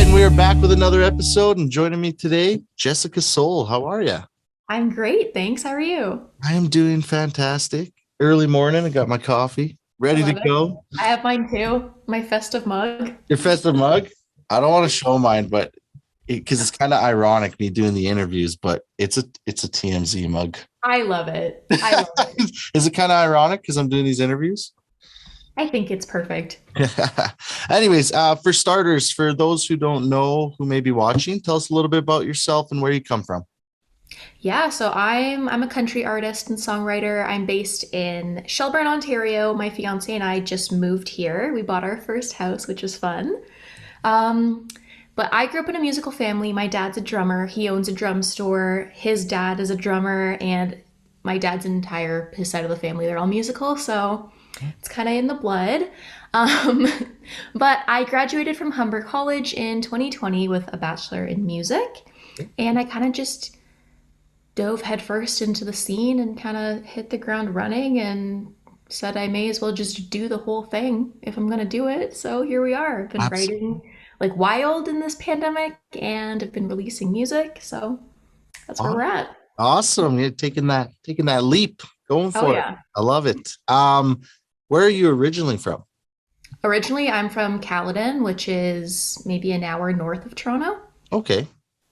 And we are back with another episode. And joining me today, Jessica Soul. How are you? I'm great, thanks. How are you? I am doing fantastic. Early morning, I got my coffee I ready to love it. go. I have mine too, my festive mug. Your festive mug. I don't want to show mine, but because it's kind of ironic me doing the interviews, but it's a TMZ mug. I love it. I love it. Is it kind of ironic because I'm doing these interviews? I think it's perfect. Anyways, for starters, for those who don't know who may be watching, tell us a little bit about yourself and where you come from. Yeah, so I'm a country artist and songwriter. I'm based in Shelburne, Ontario. My fiance and I just moved here. We bought our first house, which was fun. Um, but I grew up in a musical family. My dad's a drummer. He owns a drum store. His dad is a drummer, and my dad's entire his side of the family, they're all musical, so it's kind of in the blood. Um, but I graduated from Humber College in 2020 with a bachelor in music, and I kind of just dove headfirst into the scene and kind of hit the ground running and said I may as well just do the whole thing if I'm gonna do it. So here we are. I've been Absolutely. writing like wild in this pandemic and I've been releasing music. So that's where we're at. Awesome. You're taking that leap, going Oh for it. yeah. I love it. Where are you originally from? Originally I'm from Caledon, which is maybe an hour north of Toronto. Okay.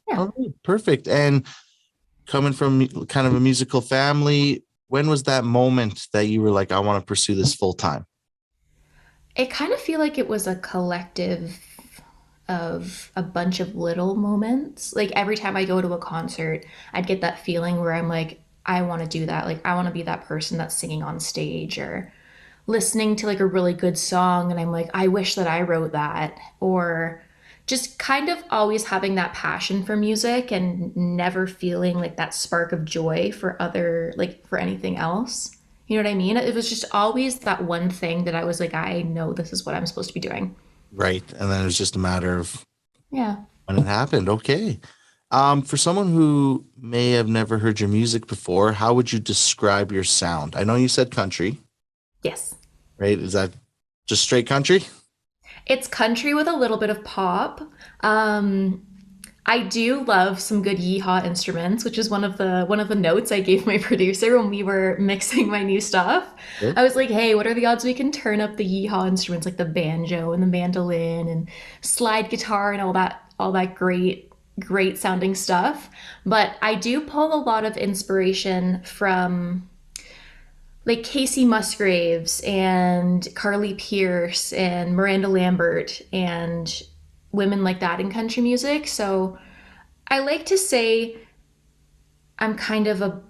Yeah. All right, perfect. And coming from kind of a musical family, when was that moment that you were like, I want to pursue this full time? I kind of feel like it was a collective of a bunch of little moments. Like every time I go to a concert, I'd get that feeling where I'm like, I want to do that. Like I want to be that person that's singing on stage or listening to like a really good song and I'm like, I wish that I wrote that. Or just kind of always having that passion for music and never feeling like that spark of joy for other, like for anything else. You know what I mean? It was just always that one thing that I was like, I know this is what I'm supposed to be doing. Right. And then it was just a matter of Yeah. when it happened. Okay. For someone who may have never heard your music before, how would you describe your sound? I know you said country, Yes. right? Is that just straight country? It's country with a little bit of pop. Um, I do love some good yeehaw instruments, which is one of the notes I gave my producer when we were mixing my new stuff. Okay. I was like, "Hey, what are the odds we can turn up the yeehaw instruments like the banjo and the mandolin and slide guitar and all that great sounding stuff?" But I do pull a lot of inspiration from like Casey Musgraves and Carly Pierce and Miranda Lambert and women like that in country music. So I like to say I'm kind of a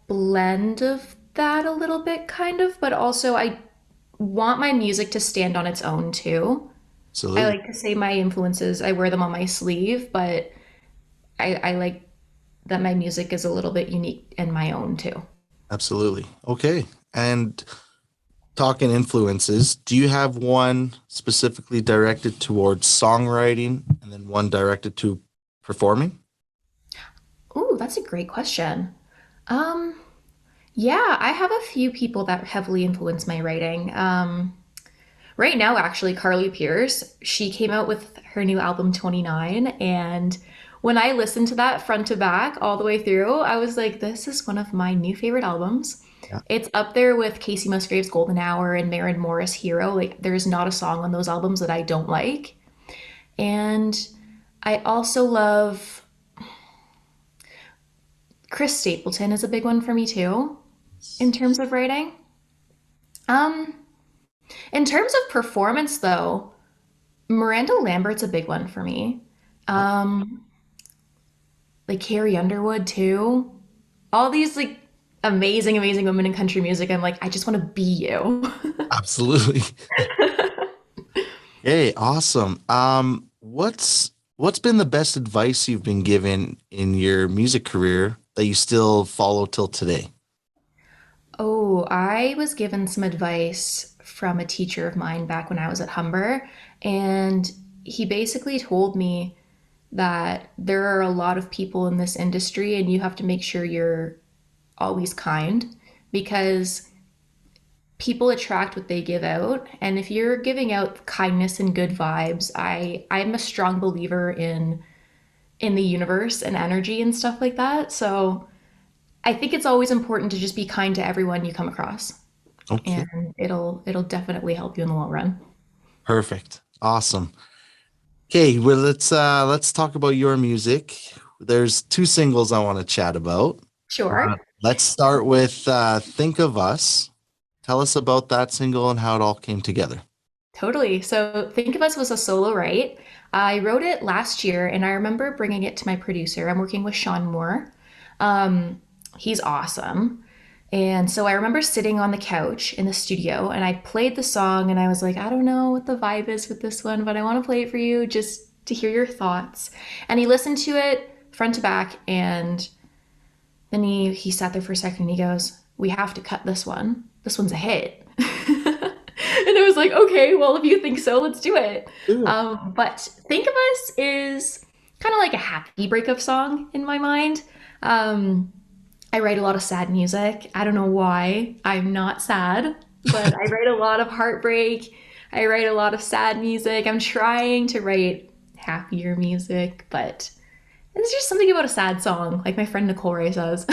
blend of that a little bit, kind of, but also I want my music to stand on its own too. I Absolutely. like to say my influences, I wear them on my sleeve, but I like that my music is a little bit unique and my own too. Absolutely. Okay. And talking influences, do you have one specifically directed towards songwriting and then one directed to performing? Ooh, that's a great question. Um, yeah, I have a few people that heavily influence my writing. Right now, actually, Carly Pierce, she came out with her new album 29, and when I listened to that front to back all the way through, I was like, this is one of my new favorite albums. Yeah, It's up there with Casey Musgraves' Golden Hour and Maren Morris' Hero. Like, there's not a song on those albums that I don't like. And I also love Chris Stapleton is a big one for me too in terms of writing. Um, in terms of performance though, Miranda Lambert's a big one for me. Um, like Carrie Underwood too. All these like amazing women in country music. I'm like, I just want to be you. absolutely. Hey, awesome. What's been the best advice you've been given in your music career that you still follow till today? Oh, I was given some advice from a teacher of mine back when I was at Humber, and he basically told me that there are a lot of people in this industry and you have to make sure you're always kind because people attract what they give out. And if you're giving out kindness and good vibes, I'm a strong believer in the universe and energy and stuff like that. So I think it's always important to just be kind to everyone you come across. Okay. And it'll definitely help you in the long run. Perfect. Awesome. Okay, well let's talk about your music. There's two singles I want to chat about. Sure. Let's start with Think of Us. Tell us about that single and how it all came together. Totally. So Think of Us was a solo write. I wrote it last year and I remember bringing it to my producer. I'm working with Sean Moore. Um, he's awesome. And so I remember sitting on the couch in the studio and I played the song and I was like, I don't know what the vibe is with this one, but I want to play it for you just to hear your thoughts. And he listened to it front to back and then he sat there for a second and he goes, we have to cut this one. This one's a hit. And I was like, okay, well, if you think so, let's do it. Yeah. But Think of Us is kind of like a happy breakup song in my mind. Um, I write a lot of sad music. I don't know why. I'm not sad, but I write a lot of heartbreak. I write a lot of sad music. I'm trying to write happier music, but there's just something about a sad song, like my friend Nicole Ray says.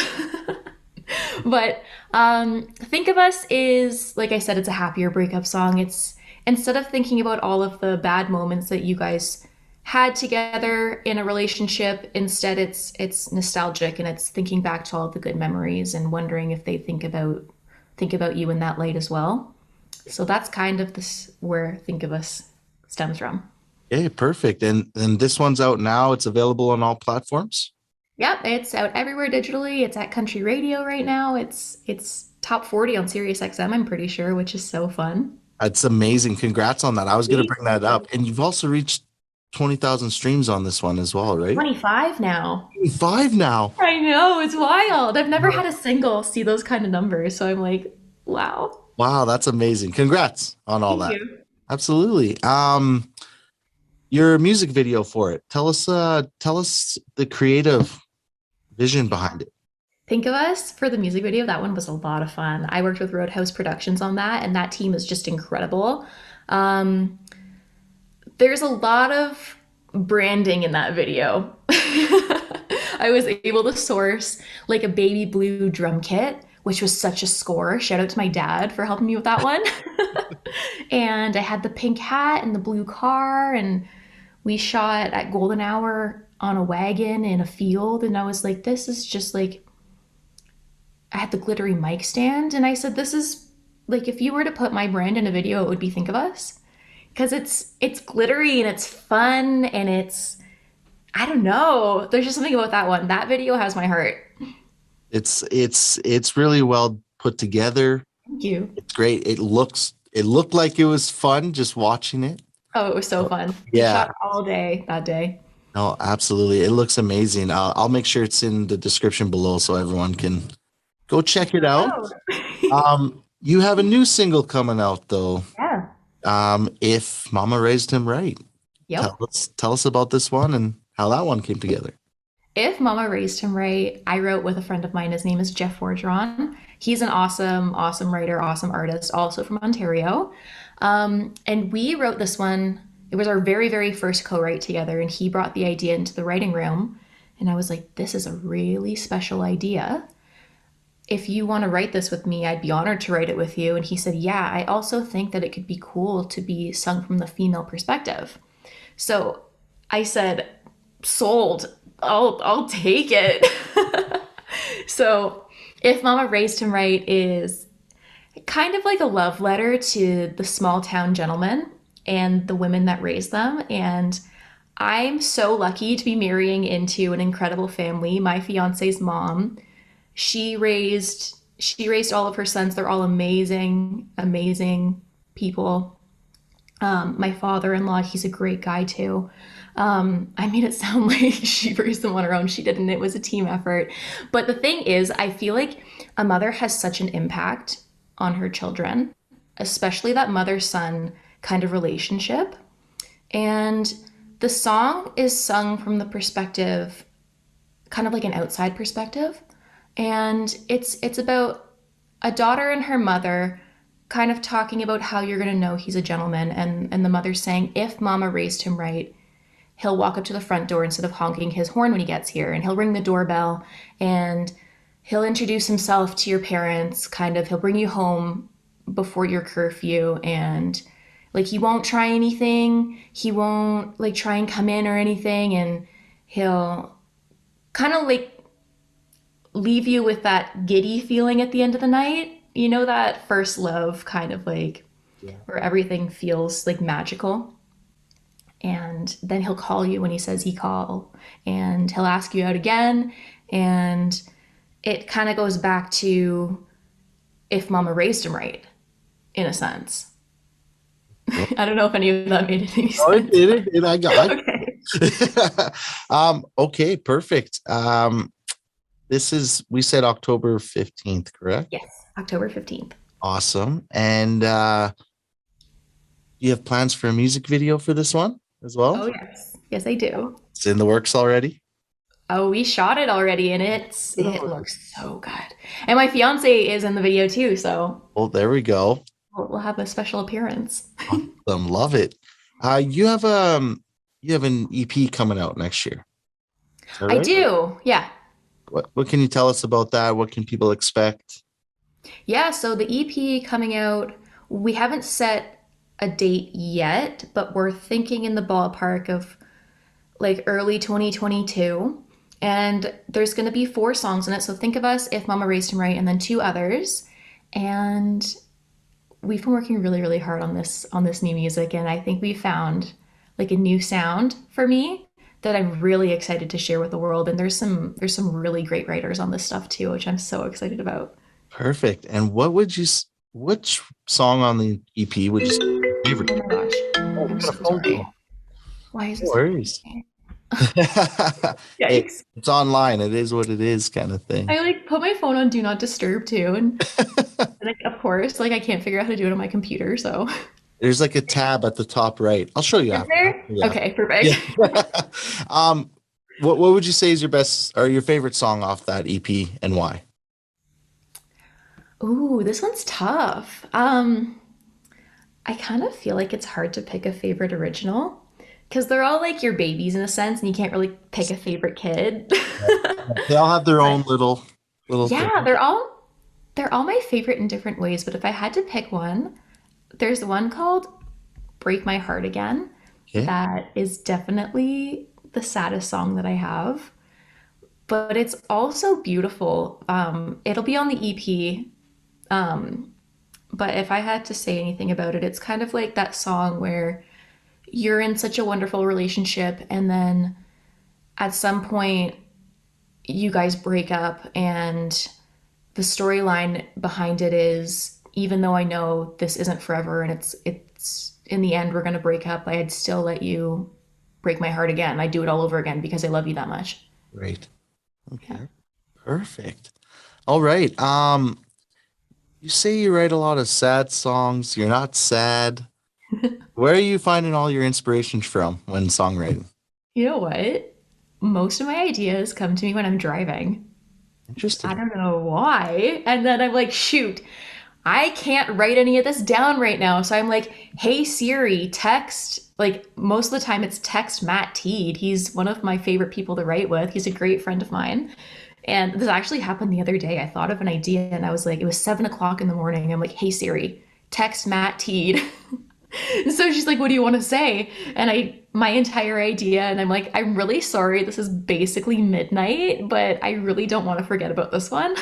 But Think of Us is, like I said, it's a happier breakup song. It's instead of thinking about all of the bad moments that you guys had together in a relationship, instead it's nostalgic and it's thinking back to all of the good memories and wondering if they think about you in that light as well. So that's kind of this where Think of Us stems from. Okay, perfect. And this one's out now. It's available on all platforms. Yep, it's out everywhere digitally. It's at country radio right now. It's top 40 on Sirius XM, I'm pretty sure, which is so fun. It's amazing. Congrats on that. I was going to Thank bring that you. up. And you've also reached 20,000 streams on this one as well, right? 25 now. 5 now. I know, it's wild. I've never had a single see those kind of numbers, so I'm like, wow. Wow, that's amazing. Congrats on all Thank that. you. Absolutely. Your music video for it. Tell us the creative vision behind it. Think of Us for the music video. That one was a lot of fun. I worked with Roadhouse Productions on that, and that team is just incredible. Um, there's a lot of branding in that video. I was able to source like a baby blue drum kit, which was such a score. Shout out to my dad for helping me with that one. And I had the pink hat and the blue car, and we shot at golden hour on a wagon in a field. And I was like, this is just like, I had the glittery mic stand, and I said, this is like, if you were to put my brand in a video, it would be Think of Us. Because it's glittery and it's fun and it's I don't know. There's just something about that one. That video has my heart. It's really well put together. Thank you. It's great. It looked like it was fun just watching it. Oh, it was so fun. We Yeah, shot all day that day. no, absolutely. It looks amazing. I'll make sure it's in the description below so everyone can go check it out. Oh. You have a new single coming out though. Yeah. If Mama Raised Him Right. Yep. Tell us about this one and how that one came together. If Mama Raised Him Right, I wrote with a friend of mine. His name is Jeff Forgeron. He's an awesome, awesome writer, awesome artist, also from Ontario. And we wrote this one. It was our very, very first co-write together, and he brought the idea into the writing room. And I was like, this is a really special idea. If you want to write this with me, I'd be honored to write it with you. And he said, yeah, I also think that it could be cool to be sung from the female perspective. So I said, sold. I'll take it. So if Mama Raised Him Right is kind of like a love letter to the small town gentlemen and the women that raised them. And I'm so lucky to be marrying into an incredible family. My fiance's mom, she raised all of her sons. They're all amazing, amazing people. My father-in-law, he's a great guy too. I made it sound like she raised them on her own. She didn't. It was a team effort. But the thing is, I feel like a mother has such an impact on her children, especially that mother-son kind of relationship. And the song is sung from the perspective, kind of like an outside perspective. And it's about a daughter and her mother kind of talking about how you're going to know he's a gentleman, and the mother saying, if Mama raised him right, he'll walk up to the front door instead of honking his horn when he gets here, and he'll ring the doorbell, and he'll introduce himself to your parents, kind of, he'll bring you home before your curfew, and like he won't try anything, he won't like try and come in or anything, and he'll kind of like leave you with that giddy feeling at the end of the night. You know, that first love kind of like Yeah. where everything feels like magical. And then he'll call you when he says he call, and he'll ask you out again. And it kind of goes back to if Mama raised him right, in a sense. I don't know if any of that made any Oh, it sense, did but it. And I got okay. it. Okay, perfect. This is, we said October 15th, correct? Yes, October 15th. Awesome. And you have plans for a music video for this one as well? Oh, yes. Yes, I do. It's in the works already. Oh, we shot it already, and it Oh, looks so good. And my fiance is in the video too, so well, there we go. we'll have a special appearance. Awesome. Love it. You have an EP coming out next year. Is that I right? do, yeah. What can you tell us about that? What can people expect? Yeah, so the EP coming out, we haven't set a date yet, but we're thinking in the ballpark of like early 2022. And there's going to be 4 songs in it. So think of us if Mama raised him right, and then 2 others. And we've been working really, really hard on this new music, and I think we found like a new sound for me that I'm really excited to share with the world. And there's some really great writers on this stuff too, which I'm so excited about. Perfect. And which song on the EP would you say is your favorite? Oh my gosh. Oh, we I'm got so a phone sorry. call. Why is No this worries. happening? Hey, Yikes. it's online. It is what it is, kind of thing. I like put my phone on do not disturb too, and like, of course, like I can't figure out how to do it on my computer, so There's like a tab at the top right. I'll show you is after. there? Yeah. Okay, perfect. Yeah. um, what would you say is your best or your favorite song off that EP and why? Ooh, this one's tough. I kind of feel like it's hard to pick a favorite original because they're all like your babies in a sense, and you can't really pick a favorite kid. They all have their But own little thing. yeah, they're all my favorite in different ways, but if I had to pick one, there's one called Break My Heart Again. Okay. That is definitely the saddest song that I have, but it's also beautiful. It'll be on the EP. But if I had to say anything about it, it's kind of like that song where you're in such a wonderful relationship, and then at some point you guys break up, and the storyline behind it is, even though I know this isn't forever and it's in the end we're going to break up, I'd still let you break my heart again. I do it all over again because I love you that much. Great. Yeah. Okay. Perfect. All right. You say you write a lot of sad songs. You're not sad. Where are you finding all your inspirations from when songwriting? You know what? Most of my ideas come to me when I'm driving. I Interesting. don't know why. And then I'm like, shoot, I can't write any of this down right now. So I'm like, hey Siri, text. Like most of the time it's text Matt Teed. He's one of my favorite people to write with. He's a great friend of mine. And this actually happened the other day. I thought of an idea, and I was like, it was 7 o'clock in the morning. I'm like, hey Siri, text Matt Teed. So she's like, what do you want to say? And my entire idea, and I'm like, I'm really sorry. This is basically midnight, but I really don't want to forget about this one.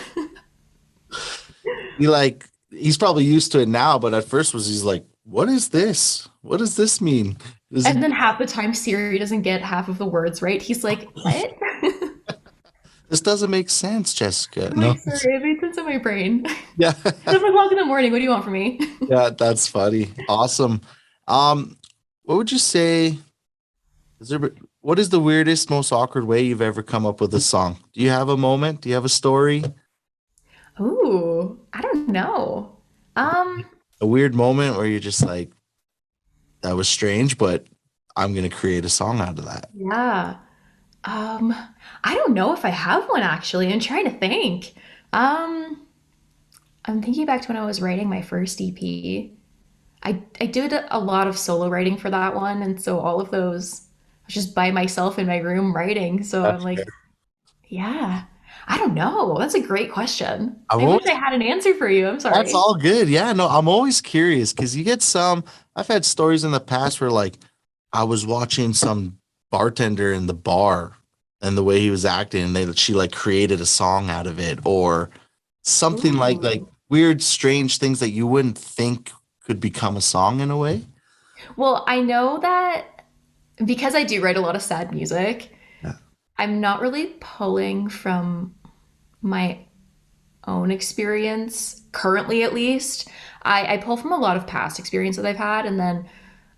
He's probably used to it now, but at first he's like, what is this? What does this mean? Is it And then half the time Siri doesn't get half of the words right. He's like, what? this doesn't make sense, Jessica? I'm No. like, sorry, I made sense in my brain. Yeah. 7 o'clock in the morning. What do you want from me? Yeah, that's funny. Awesome. Um, what would you say is there what is the weirdest, most awkward way you've ever come up with a song? Do you have a moment? Do you have a story? Ooh, I don't know. Um, A weird moment where you're just like, that was strange, but I'm gonna create a song out of that. yeah. Um, I don't know if I have one actually. I'm trying to think. Um, I'm thinking back to when I was writing my first EP. I did a lot of solo writing for that one, and so all of those I was just by myself in my room writing. So I'm That's fair. like, yeah, I don't know. That's a great question. I'm I wish I always, had an answer for you. I'm that's sorry. all good. Yeah, no, I'm always curious because you get some. I've had stories in the past where like I was watching some bartender in the bar and the way he was acting, and she like created a song out of it, or something like Ooh. weird, strange things that you wouldn't think could become a song in a way. Well, I know that because I do write a lot of sad music, Yeah. I'm not really pulling from my own experience, currently at least. I pull from a lot of past experience that I've had. And then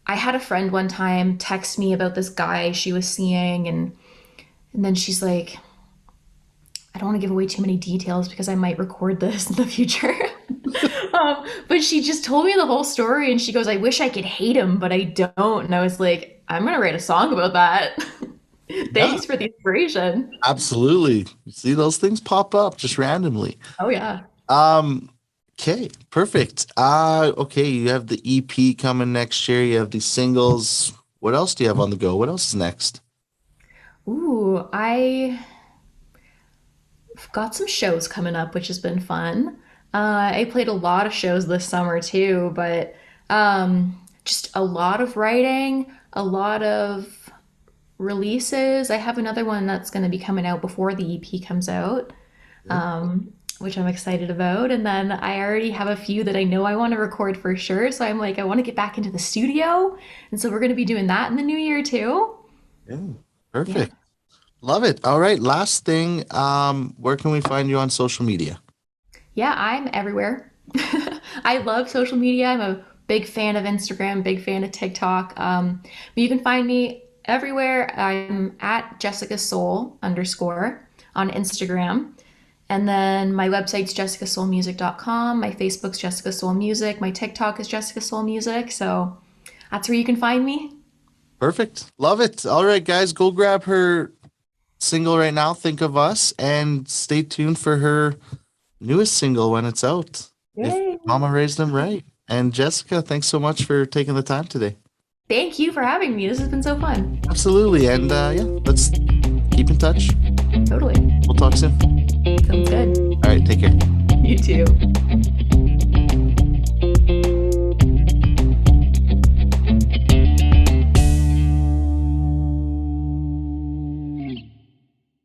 I had a friend one time text me about this guy she was seeing. And then she's like, I don't want to give away too many details because I might record this in the future. But she just told me the whole story and she goes, I wish I could hate him, but I don't. And I was like, I'm going to write a song about that. Yeah, Thanks for the inspiration. absolutely. You see those things pop up just randomly. Oh, yeah. Um, okay, perfect. Okay, you have the EP coming next year. You have these singles. What else do you have on the go? What else is next? Ooh, I've got some shows coming up, which has been fun. I played a lot of shows this summer too, but just a lot of writing, a lot of releases. I have another one that's going to be coming out before the EP comes out, which I'm excited about. And then I already have a few that I know I want to record for sure. So I'm like, I want to get back into the studio. And so we're going to be doing that in the new year too. Yeah, Yeah. perfect. Love it. All right, last thing. Where can we find you on social media? Yeah, I'm everywhere. I love social media. I'm a big fan of Instagram, big fan of TikTok. But you can find me everywhere. I'm at Jessica Soul underscore on Instagram. And then my website's jessicasoulmusic.com. My Facebook's Jessica Soul Music. My TikTok is Jessica Soul Music. So that's where you can find me. Perfect. Love it. All right, guys, go grab her single right now, Think of Us, and stay tuned for her newest single when it's out. If Yay. Mama Raised Him Right. And Jessica, thanks so much for taking the time today. Thank you for having me. This has been so fun. Absolutely. And yeah, let's keep in touch. Totally. We'll talk soon. Sounds good. All right, take care. You too.